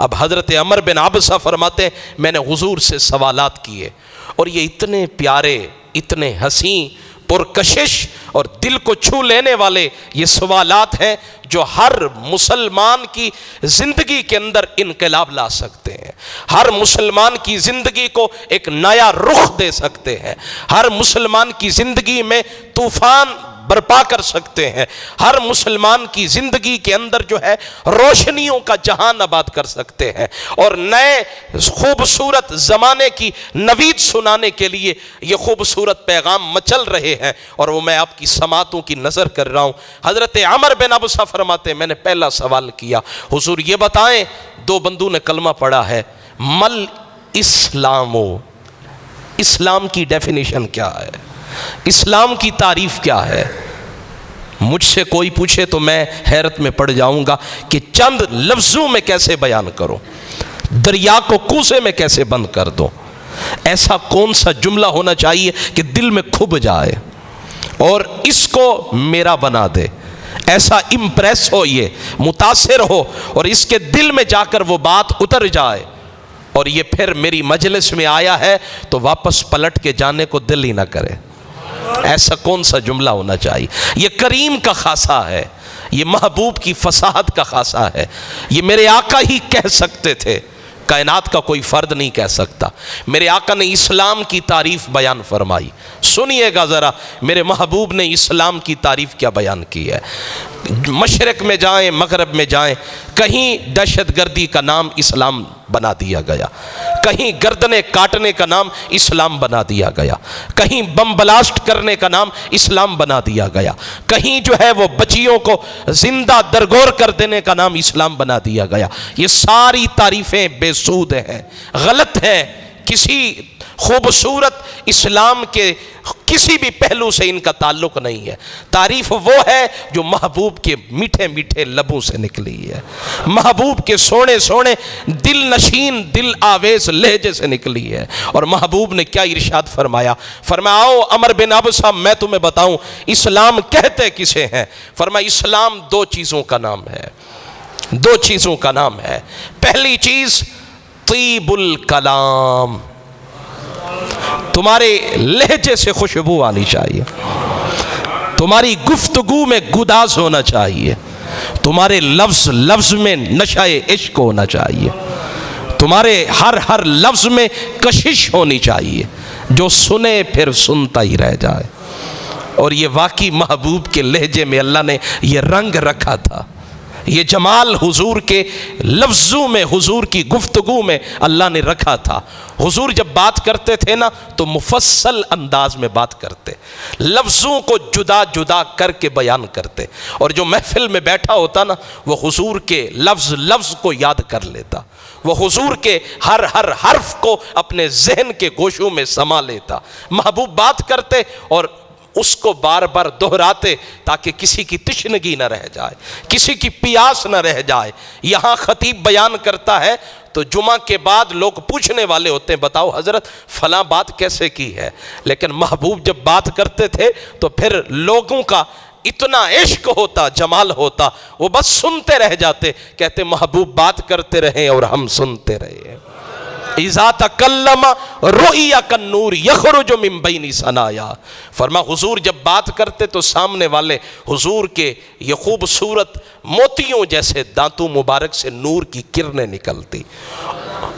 اب حضرت عمر بن عبسہ فرماتے ہیں میں نے حضور سے سوالات کیے، اور یہ اتنے پیارے، اتنے حسین، پرکشش اور دل کو چھو لینے والے یہ سوالات ہیں جو ہر مسلمان کی زندگی کے اندر انقلاب لا سکتے ہیں، ہر مسلمان کی زندگی کو ایک نیا رخ دے سکتے ہیں، ہر مسلمان کی زندگی میں طوفان برپا کر سکتے ہیں، ہر مسلمان کی زندگی کے اندر جو ہے روشنیوں کا جہان آباد کر سکتے ہیں، اور نئے خوبصورت زمانے کی نوید سنانے کے لیے یہ خوبصورت پیغام مچل رہے ہیں، اور وہ میں آپ کی سماعتوں کی نظر کر رہا ہوں۔ حضرت عمر بن عبسہ فرماتے ہیں میں نے پہلا سوال کیا، حضور یہ بتائیں، دو بندوں نے کلمہ پڑھا ہے، مل اسلامو، اسلام کی ڈیفینیشن کیا ہے، اسلام کی تعریف کیا ہے؟ مجھ سے کوئی پوچھے تو میں حیرت میں پڑ جاؤں گا کہ چند لفظوں میں کیسے بیان کروں، دریا کو کوزے میں کیسے بند کر دو، ایسا کون سا جملہ ہونا چاہیے کہ دل میں کھب جائے اور اس کو میرا بنا دے، ایسا امپریس ہو، یہ متاثر ہو اور اس کے دل میں جا کر وہ بات اتر جائے، اور یہ پھر میری مجلس میں آیا ہے تو واپس پلٹ کے جانے کو دل ہی نہ کرے۔ ایسا کون سا جملہ ہونا چاہیے؟ یہ کریم کا خاصہ ہے، یہ محبوب کی فصاحت کا خاصہ ہے، یہ میرے آقا ہی کہہ سکتے تھے، کائنات کا کوئی فرد نہیں کہہ سکتا۔ میرے آقا نے اسلام کی تعریف بیان فرمائی، سنیے گا ذرا میرے محبوب نے اسلام کی تعریف کیا بیان کی ہے۔ مشرق میں جائیں، مغرب میں جائیں، کہیں دہشت گردی کا نام اسلام بنا دیا گیا، کہیں گردنیں کاٹنے کا نام اسلام بنا دیا گیا، کہیں بم بلاسٹ کرنے کا نام اسلام بنا دیا گیا، کہیں جو ہے وہ بچیوں کو زندہ درگور کر دینے کا نام اسلام بنا دیا گیا۔ یہ ساری تعریفیں بے سود ہیں، غلط ہیں، کسی خوبصورت اسلام کے کسی بھی پہلو سے ان کا تعلق نہیں ہے۔ تعریف وہ ہے جو محبوب کے میٹھے میٹھے لبوں سے نکلی ہے، محبوب کے سونے سونے دل نشین دل آویز لہجے سے نکلی ہے۔ اور محبوب نے کیا ارشاد فرمایا؟ فرمایا آؤ عمر بن عبسہ میں تمہیں بتاؤں اسلام کہتے کسے ہیں؟ فرمایا اسلام دو چیزوں کا نام ہے، دو چیزوں کا نام ہے۔ پہلی چیز طیب الکلام، تمہارے لہجے سے خوشبو آنی چاہیے، تمہاری گفتگو میں گداز ہونا چاہیے، تمہارے لفظ میں نشہ عشق ہونا چاہیے، تمہارے ہر لفظ میں کشش ہونی چاہیے، جو سنے پھر سنتا ہی رہ جائے۔ اور یہ واقعی محبوب کے لہجے میں اللہ نے یہ رنگ رکھا تھا، یہ جمال حضور کے لفظوں میں، حضور کی گفتگو میں اللہ نے رکھا تھا۔ حضور جب بات کرتے تھے نا تو مفصل انداز میں بات کرتے، لفظوں کو جدا جدا کر کے بیان کرتے، اور جو محفل میں بیٹھا ہوتا نا وہ حضور کے لفظ کو یاد کر لیتا، وہ حضور کے ہر حرف کو اپنے ذہن کے گوشوں میں سما لیتا۔ محبوب بات کرتے اور اس کو بار بار دہراتے تاکہ کسی کی تشنگی نہ رہ جائے، کسی کی پیاس نہ رہ جائے۔ یہاں خطیب بیان کرتا ہے تو جمعہ کے بعد لوگ پوچھنے والے ہوتے ہیں بتاؤ حضرت فلاں بات کیسے کی ہے، لیکن محبوب جب بات کرتے تھے تو پھر لوگوں کا اتنا عشق ہوتا، جمال ہوتا، وہ بس سنتے رہ جاتے، کہتے محبوب بات کرتے رہیں اور ہم سنتے رہے۔ اذا تکلم رؤی کالنور یخرج من بین ثنایا، فرما حضور جب بات کرتے تو سامنے والے حضور کے یہ خوبصورت موتیوں جیسے دانتوں مبارک سے نور کی کرنیں نکلتی،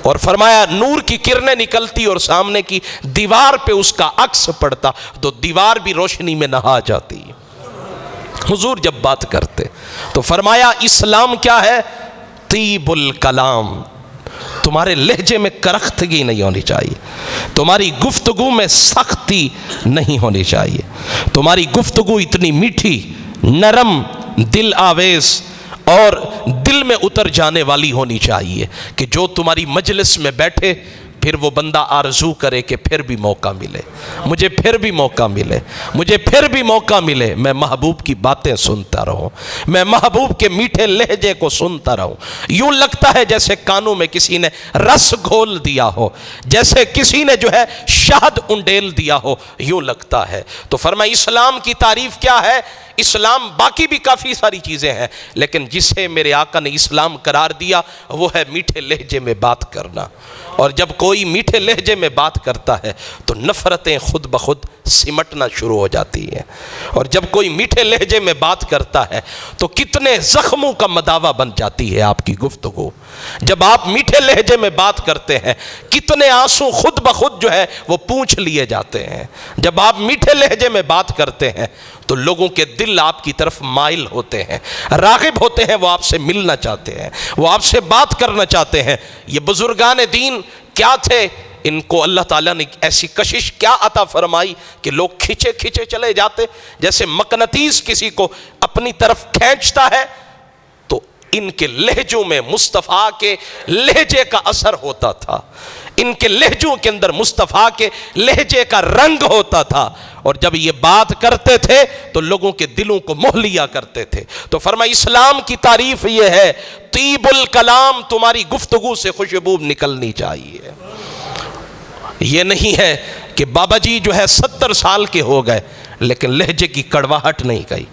اور فرمایا نور کی کرنیں نکلتی اور سامنے کی دیوار پہ اس کا عکس پڑتا تو دیوار بھی روشنی میں نہا جاتی۔ حضور جب بات کرتے تو فرمایا اسلام کیا ہے؟ طیب الکلام، تمہارے لہجے میں کرختگی نہیں ہونی چاہیے، تمہاری گفتگو میں سختی نہیں ہونی چاہیے، تمہاری گفتگو اتنی میٹھی، نرم، دل آویز اور دل میں اتر جانے والی ہونی چاہیے کہ جو تمہاری مجلس میں بیٹھے پھر وہ بندہ آرزو کرے کہ پھر بھی موقع ملے، مجھے پھر بھی موقع ملے، مجھے پھر بھی موقع ملے، میں محبوب کی باتیں سنتا رہوں، میں محبوب کے میٹھے لہجے کو سنتا رہوں۔ یوں لگتا ہے جیسے کانوں میں کسی نے رس گھول دیا ہو، جیسے کسی نے جو ہے شہد انڈیل دیا ہو، یوں لگتا ہے۔ تو فرمایا اسلام کی تعریف کیا ہے؟ اسلام باقی بھی کافی ساری چیزیں ہیں، لیکن جسے میرے آقا نے اسلام قرار دیا وہ ہے میٹھے لہجے میں بات کرنا۔ اور جب کوئی میٹھے لہجے میں بات کرتا ہے تو نفرتیں خود بخود سمٹنا شروع ہو جاتی ہیں، اور جب کوئی میٹھے لہجے میں بات کرتا ہے تو کتنے زخموں کا مداوا بن جاتی ہے آپ کی گفتگو۔ جب آپ میٹھے لہجے میں بات کرتے ہیں کتنے آنسو خود بخود جو ہے وہ پونچھ لیے جاتے ہیں۔ جب آپ میٹھے لہجے میں بات کرتے ہیں تو لوگوں کے دل آپ کی طرف مائل ہوتے ہیں، راغب ہوتے ہیں، وہ آپ سے ملنا چاہتے ہیں، وہ آپ سے بات کرنا چاہتے ہیں۔ یہ بزرگان دین کیا تھے؟ ان کو اللہ تعالیٰ نے ایسی کشش کیا عطا فرمائی کہ لوگ کھچے کھچے چلے جاتے، جیسے مقناطیس کسی کو اپنی طرف کھینچتا ہے، تو ان کے لہجوں میں مصطفیٰ کے لہجے کا اثر ہوتا تھا، ان کے لہجوں کے اندر مصطفیٰ کے لہجے کا رنگ ہوتا تھا، اور جب یہ بات کرتے تھے تو لوگوں کے دلوں کو موہ لیا کرتے تھے۔ تو فرمایا اسلام کی تعریف یہ ہے، طیب الکلام، تمہاری گفتگو سے خوشبو نکلنی چاہیے۔ یہ نہیں ہے کہ بابا جی جو ہے 70 سال کے ہو گئے لیکن لہجے کی کڑواہٹ نہیں گئی،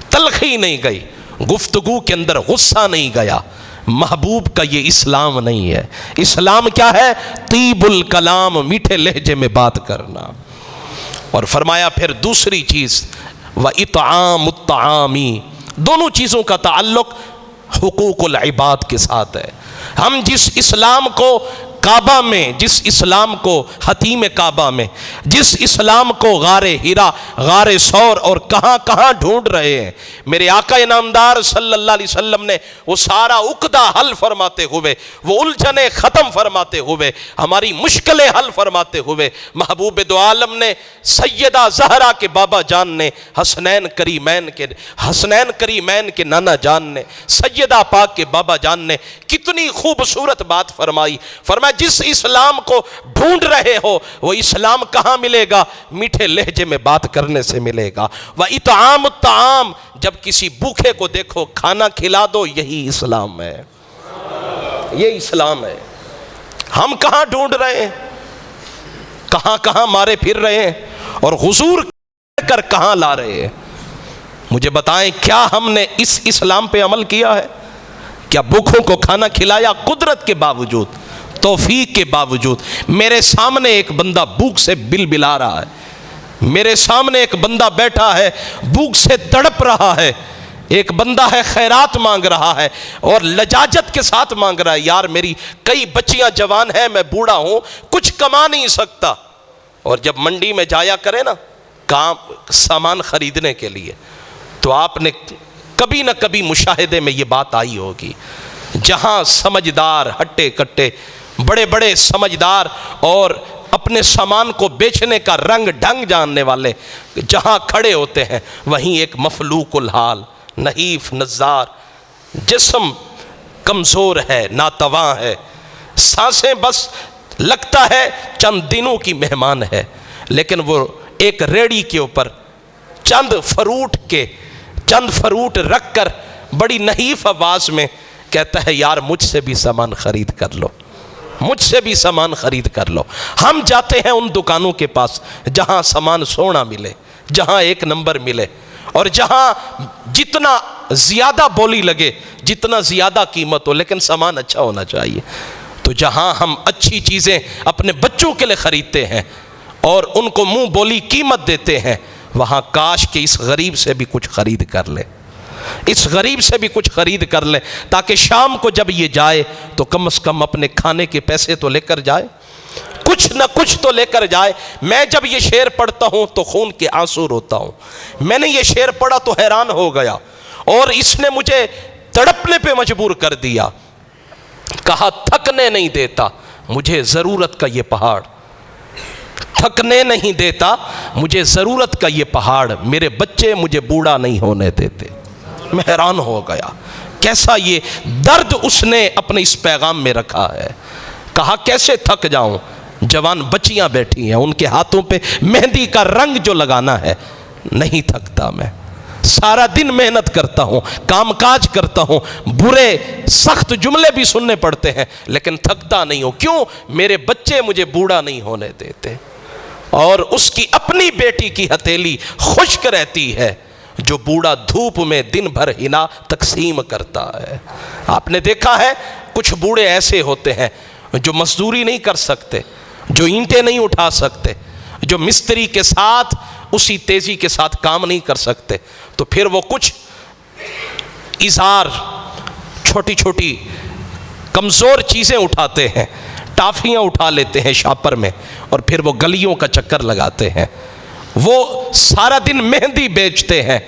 تلخی نہیں گئی، گفتگو کے اندر غصہ نہیں گیا۔ محبوب کا یہ اسلام نہیں ہے۔ اسلام کیا ہے؟ طیب الکلام، میٹھے لہجے میں بات کرنا۔ اور فرمایا پھر دوسری چیز وَإِطْعَامُ الطَّعَامِ، دونوں چیزوں کا تعلق حقوق العباد کے ساتھ ہے۔ ہم جس اسلام کو کعبہ میں، جس اسلام کو حتیم کعبہ میں، جس اسلام کو غار ہیرا، غار ثور اور کہاں کہاں ڈھونڈ رہے ہیں، میرے آقا انعامدار صلی اللہ علیہ وسلم نے وہ سارا عقدہ حل فرماتے ہوئے، وہ الجھنیں ختم فرماتے ہوئے، ہماری مشکلیں حل فرماتے ہوئے، محبوب دو عالم نے، سیدہ زہرا کے بابا جان نے، حسنین کریمین کے نانا جان نے، سیدہ پاک کے بابا جان نے کتنی خوبصورت بات فرمائی۔ فرمایا جس اسلام کو ڈھونڈ رہے ہو وہ اسلام کہاں ملے گا؟ میٹھے لہجے میں بات کرنے سے ملے گا۔ وَإِطْعَامُ الطَّعَامِ، جب کسی بھوکے کو دیکھو کھانا کھلا دو، یہی اسلام ہے، یہ اسلام ہے۔ ہم کہاں ڈھونڈ رہے ہیں، کہاں کہاں مارے پھر رہے ہیں، اور حضور کر کہاں لا رہے ہیں؟ مجھے بتائیں کیا ہم نے اس اسلام پہ عمل کیا ہے؟ کیا بھوکوں کو کھانا کھلایا؟ قدرت کے باوجود، توفیق کے باوجود۔ میرے سامنے ایک بندہ بھوک سے بل بلا رہا ہے، میرے سامنے ایک بندہ بیٹھا ہے بھوک سے تڑپ رہا ہے، ایک بندہ ہے خیرات مانگ رہا ہے اور لجاجت کے ساتھ مانگ رہا ہے، یار میری کئی بچیاں جوان ہیں، میں بوڑھا ہوں، کچھ کما نہیں سکتا۔ اور جب منڈی میں جایا کرے نا سامان خریدنے کے لیے، تو آپ نے کبھی نہ کبھی مشاہدے میں یہ بات آئی ہوگی، جہاں سمجھدار ہٹے کٹے بڑے بڑے سمجھدار اور اپنے سامان کو بیچنے کا رنگ ڈھنگ جاننے والے جہاں کھڑے ہوتے ہیں، وہیں ایک مفلوق الحال، نحیف نزار، جسم کمزور ہے، ناتواں ہے، سانسیں بس لگتا ہے چند دنوں کی مہمان ہے، لیکن وہ ایک ریڑھی کے اوپر چند فروٹ رکھ کر بڑی نحیف آواز میں کہتا ہے یار مجھ سے بھی سامان خرید کر لو، مجھ سے بھی سامان خرید کر لو۔ ہم جاتے ہیں ان دکانوں کے پاس جہاں سامان سونا ملے، جہاں ایک نمبر ملے، اور جہاں جتنا زیادہ بولی لگے، جتنا زیادہ قیمت ہو، لیکن سامان اچھا ہونا چاہیے۔ تو جہاں ہم اچھی چیزیں اپنے بچوں کے لیے خریدتے ہیں اور ان کو منہ بولی قیمت دیتے ہیں، وہاں کاش کہ اس غریب سے بھی کچھ خرید کر لے، اس غریب سے بھی کچھ خرید کر لے، تاکہ شام کو جب یہ جائے تو کم از کم اپنے کھانے کے پیسے تو لے کر جائے، کچھ نہ کچھ تو لے کر جائے۔ میں جب یہ شعر پڑھتا ہوں تو خون کے آنسو روتا ہوں۔ میں نے یہ شعر پڑھا تو حیران ہو گیا، اور اس نے مجھے تڑپنے پہ مجبور کر دیا۔ کہا تھکنے نہیں دیتا مجھے ضرورت کا یہ پہاڑ، تھکنے نہیں دیتا مجھے ضرورت کا یہ پہاڑ، میرے بچے مجھے بوڑھا نہیں ہونے دیتے۔ میں حیران ہو گیا، کیسا یہ درد اس نے اپنے اس پیغام میں رکھا ہے۔ کہا کیسے تھک جاؤں، جوان بچیاں بیٹھی ہیں، ان کے ہاتھوں پہ مہندی کا رنگ جو لگانا ہے، نہیں تھکتا میں، سارا دن محنت کرتا ہوں، کام کاج کرتا ہوں، برے سخت جملے بھی سننے پڑتے ہیں، لیکن تھکتا نہیں ہوں۔ کیوں؟ میرے بچے مجھے بوڑھا نہیں ہونے دیتے۔ اور اس کی اپنی بیٹی کی ہتھیلی خشک رہتی ہے، جو بوڑھا دھوپ میں دن بھر ہنا تقسیم کرتا ہے۔ آپ نے دیکھا ہے کچھ بوڑھے ایسے ہوتے ہیں جو مزدوری نہیں کر سکتے، جو اینٹیں نہیں اٹھا سکتے، جو مستری کے ساتھ اسی تیزی کے ساتھ کام نہیں کر سکتے، تو پھر وہ کچھ ازار، چھوٹی چھوٹی کمزور چیزیں اٹھاتے ہیں، ٹافیاں اٹھا لیتے ہیں شاپر میں، اور پھر وہ گلیوں کا چکر لگاتے ہیں، وہ سارا دن مہندی بیچتے ہیں۔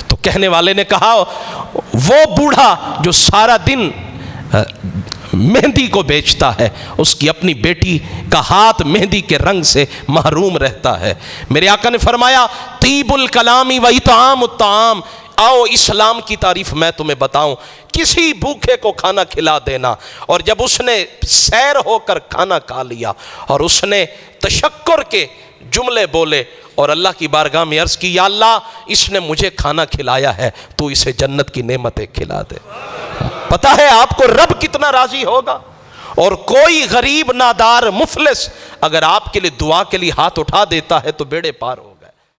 تو کہنے والے نے کہا وہ بوڑھا جو سارا دن مہندی کو بیچتا ہے، اس کی اپنی بیٹی کا ہاتھ مہندی کے رنگ سے محروم رہتا ہے۔ میرے آقا نے فرمایا طیب الکلامی و اطعام الطعام، آؤ اسلام کی تعریف میں تمہیں بتاؤں، کسی بھوکے کو کھانا کھلا دینا، اور جب اس نے سیر ہو کر کھانا کھا لیا اور اس نے تشکر کے جملے بولے اور اللہ کی بارگاہ میں عرض کی، یا اللہ اس نے مجھے کھانا کھلایا ہے، تو اسے جنت کی نعمتیں کھلا دے۔ پتہ ہے آپ کو رب کتنا راضی ہوگا؟ اور کوئی غریب نادار مفلس اگر آپ کے لیے دعا کے لیے ہاتھ اٹھا دیتا ہے تو بیڑے پار ہو